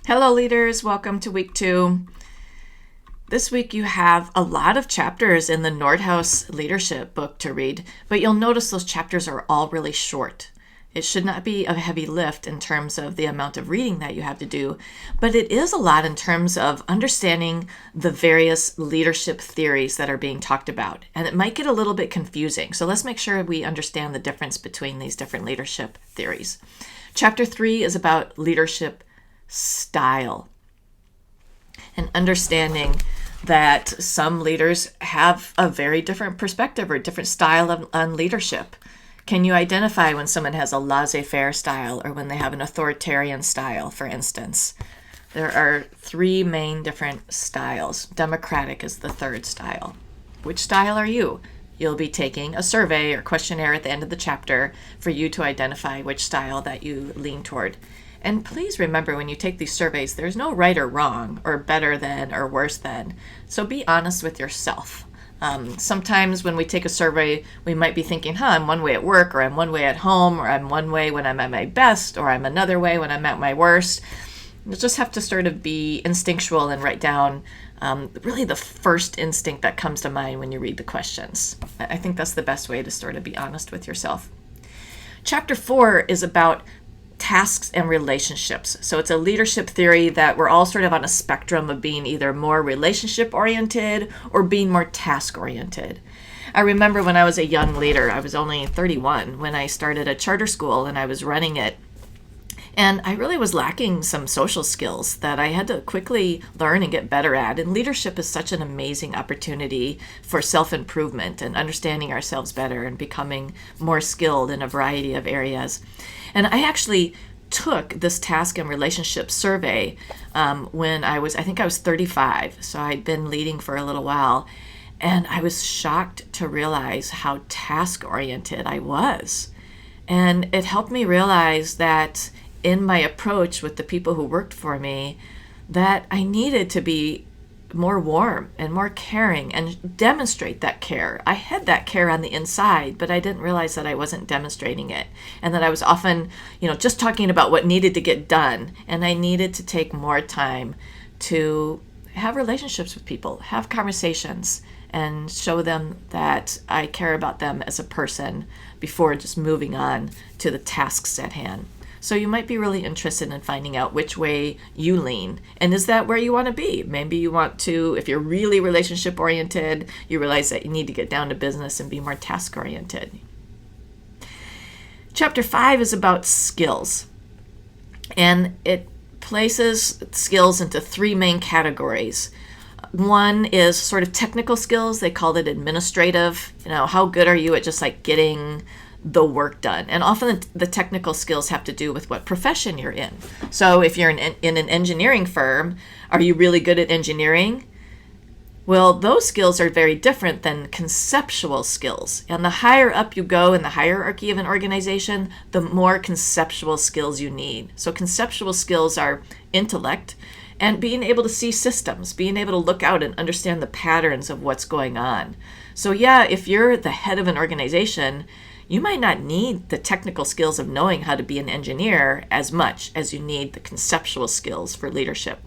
Hello, leaders. Welcome to week 2. This week you have a lot of chapters in the Nordhaus leadership book to read, but you'll notice those chapters are all really short. It should not be a heavy lift in terms of the amount of reading that you have to do, but it is a lot in terms of understanding the various leadership theories that are being talked about. And it might get a little bit confusing, so let's make sure we understand the difference between these different leadership theories. Chapter 3 is about leadership style and understanding that some leaders have a very different perspective or different style on leadership. Can you identify when someone has a laissez-faire style or when they have an authoritarian style, for instance? There are 3 main different styles. Democratic is the third style. Which style are you? You'll be taking a survey or questionnaire at the end of the chapter for you to identify which style that you lean toward. And please remember, when you take these surveys, there's no right or wrong or better than or worse than. So be honest with yourself. Sometimes when we take a survey, we might be thinking, I'm one way at work, or I'm one way at home, or I'm one way when I'm at my best, or I'm another way when I'm at my worst. You'll just have to sort of be instinctual and write down really the first instinct that comes to mind when you read the questions. I think that's the best way to sort of be honest with yourself. Chapter 4 is about tasks and relationships. So it's a leadership theory that we're all sort of on a spectrum of being either more relationship oriented or being more task oriented. I remember when I was a young leader, I was only 31 when I started a charter school and I was running it. And I really was lacking some social skills that I had to quickly learn and get better at. And leadership is such an amazing opportunity for self-improvement and understanding ourselves better and becoming more skilled in a variety of areas. And I actually took this task and relationship survey when I think I was 35. So I'd been leading for a little while. And I was shocked to realize how task-oriented I was. And it helped me realize that in my approach with the people who worked for me, that I needed to be more warm and more caring and demonstrate that care. I had that care on the inside, but I didn't realize that I wasn't demonstrating it, and that I was often, just talking about what needed to get done. And I needed to take more time to have relationships with people, have conversations, and show them that I care about them as a person before just moving on to the tasks at hand. So you might be really interested in finding out which way you lean. And is that where you want to be? Maybe you want to, if you're really relationship oriented, you realize that you need to get down to business and be more task oriented. Chapter 5 is about skills. And it places skills into 3 main categories. One is sort of technical skills. They called it administrative. How good are you at just like getting the work done? And often the technical skills have to do with what profession you're in. So if you're in an engineering firm, are you really good at engineering? Well, those skills are very different than conceptual skills. And the higher up you go in the hierarchy of an organization, the more conceptual skills you need. So conceptual skills are intellect and being able to see systems, being able to look out and understand the patterns of what's going on. So yeah, if you're the head of an organization, you might not need the technical skills of knowing how to be an engineer as much as you need the conceptual skills for leadership.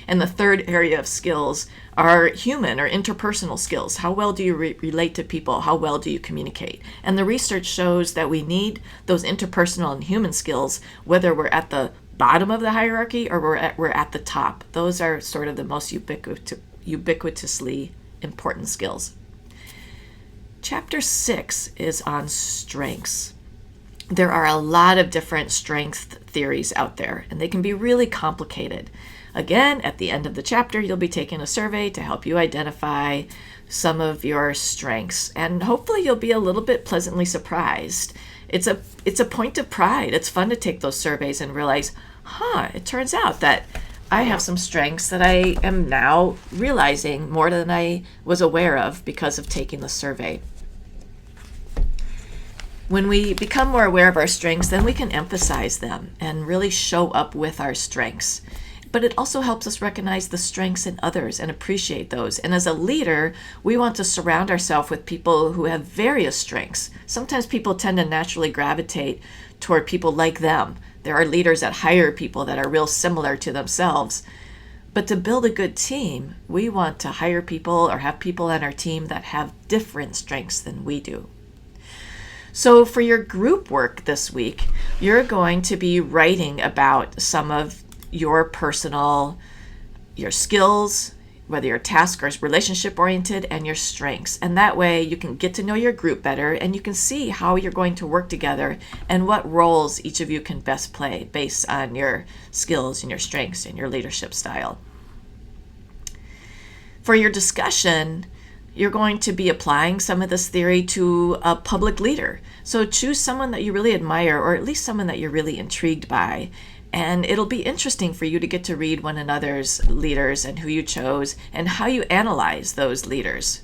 And the third area of skills are human or interpersonal skills. How well do you relate to people? How well do you communicate? And the research shows that we need those interpersonal and human skills, whether we're at the bottom of the hierarchy or we're at the top. Those are sort of the most ubiquitously important skills. Chapter 6 is on strengths. There are a lot of different strength theories out there, and they can be really complicated. Again, at the end of the chapter, you'll be taking a survey to help you identify some of your strengths, and hopefully you'll be a little bit pleasantly surprised. It's a point of pride. It's fun to take those surveys and realize, it turns out that I have some strengths that I am now realizing more than I was aware of because of taking the survey. When we become more aware of our strengths, then we can emphasize them and really show up with our strengths. But it also helps us recognize the strengths in others and appreciate those. And as a leader, we want to surround ourselves with people who have various strengths. Sometimes people tend to naturally gravitate toward people like them. There are leaders that hire people that are real similar to themselves. But to build a good team, we want to hire people or have people on our team that have different strengths than we do. So for your group work this week, you're going to be writing about some of your skills, whether you're task or relationship oriented, and your strengths. And that way you can get to know your group better and you can see how you're going to work together and what roles each of you can best play based on your skills and your strengths and your leadership style. For your discussion, you're going to be applying some of this theory to a public leader. So choose someone that you really admire, or at least someone that you're really intrigued by. And it'll be interesting for you to get to read one another's leaders and who you chose and how you analyze those leaders.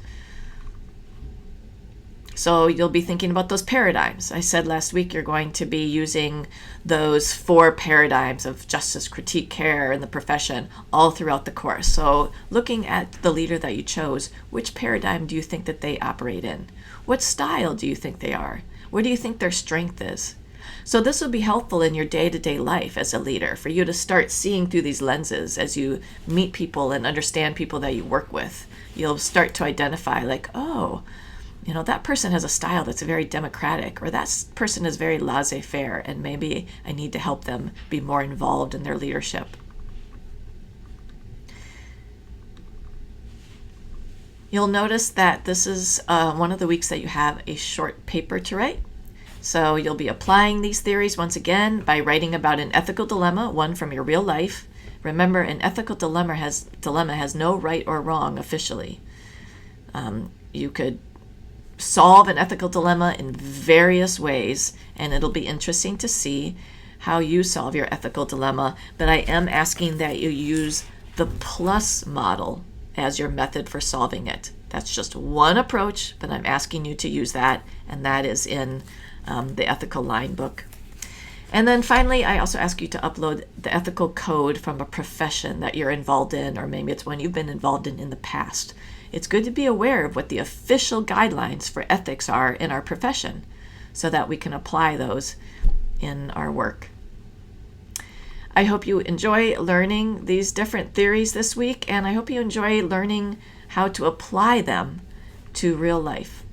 So you'll be thinking about those paradigms. I said last week you're going to be using those 4 paradigms of justice, critique, care, and the profession all throughout the course. So looking at the leader that you chose, which paradigm do you think that they operate in? What style do you think they are? Where do you think their strength is? So this will be helpful in your day-to-day life as a leader for you to start seeing through these lenses as you meet people and understand people that you work with. You'll start to identify like, oh, that person has a style that's very democratic, or that person is very laissez-faire, and maybe I need to help them be more involved in their leadership. You'll notice that this is one of the weeks that you have a short paper to write. So you'll be applying these theories once again by writing about an ethical dilemma, one from your real life. Remember, an ethical dilemma has no right or wrong officially. You could solve an ethical dilemma in various ways, and it'll be interesting to see how you solve your ethical dilemma. But I am asking that you use the PLUS model as your method for solving it. That's just one approach, but I'm asking you to use that, and that is in the Ethical Line book. And then finally, I also ask you to upload the ethical code from a profession that you're involved in, or maybe it's one you've been involved in the past. It's good to be aware of what the official guidelines for ethics are in our profession so that we can apply those in our work. I hope you enjoy learning these different theories this week, and I hope you enjoy learning how to apply them to real life.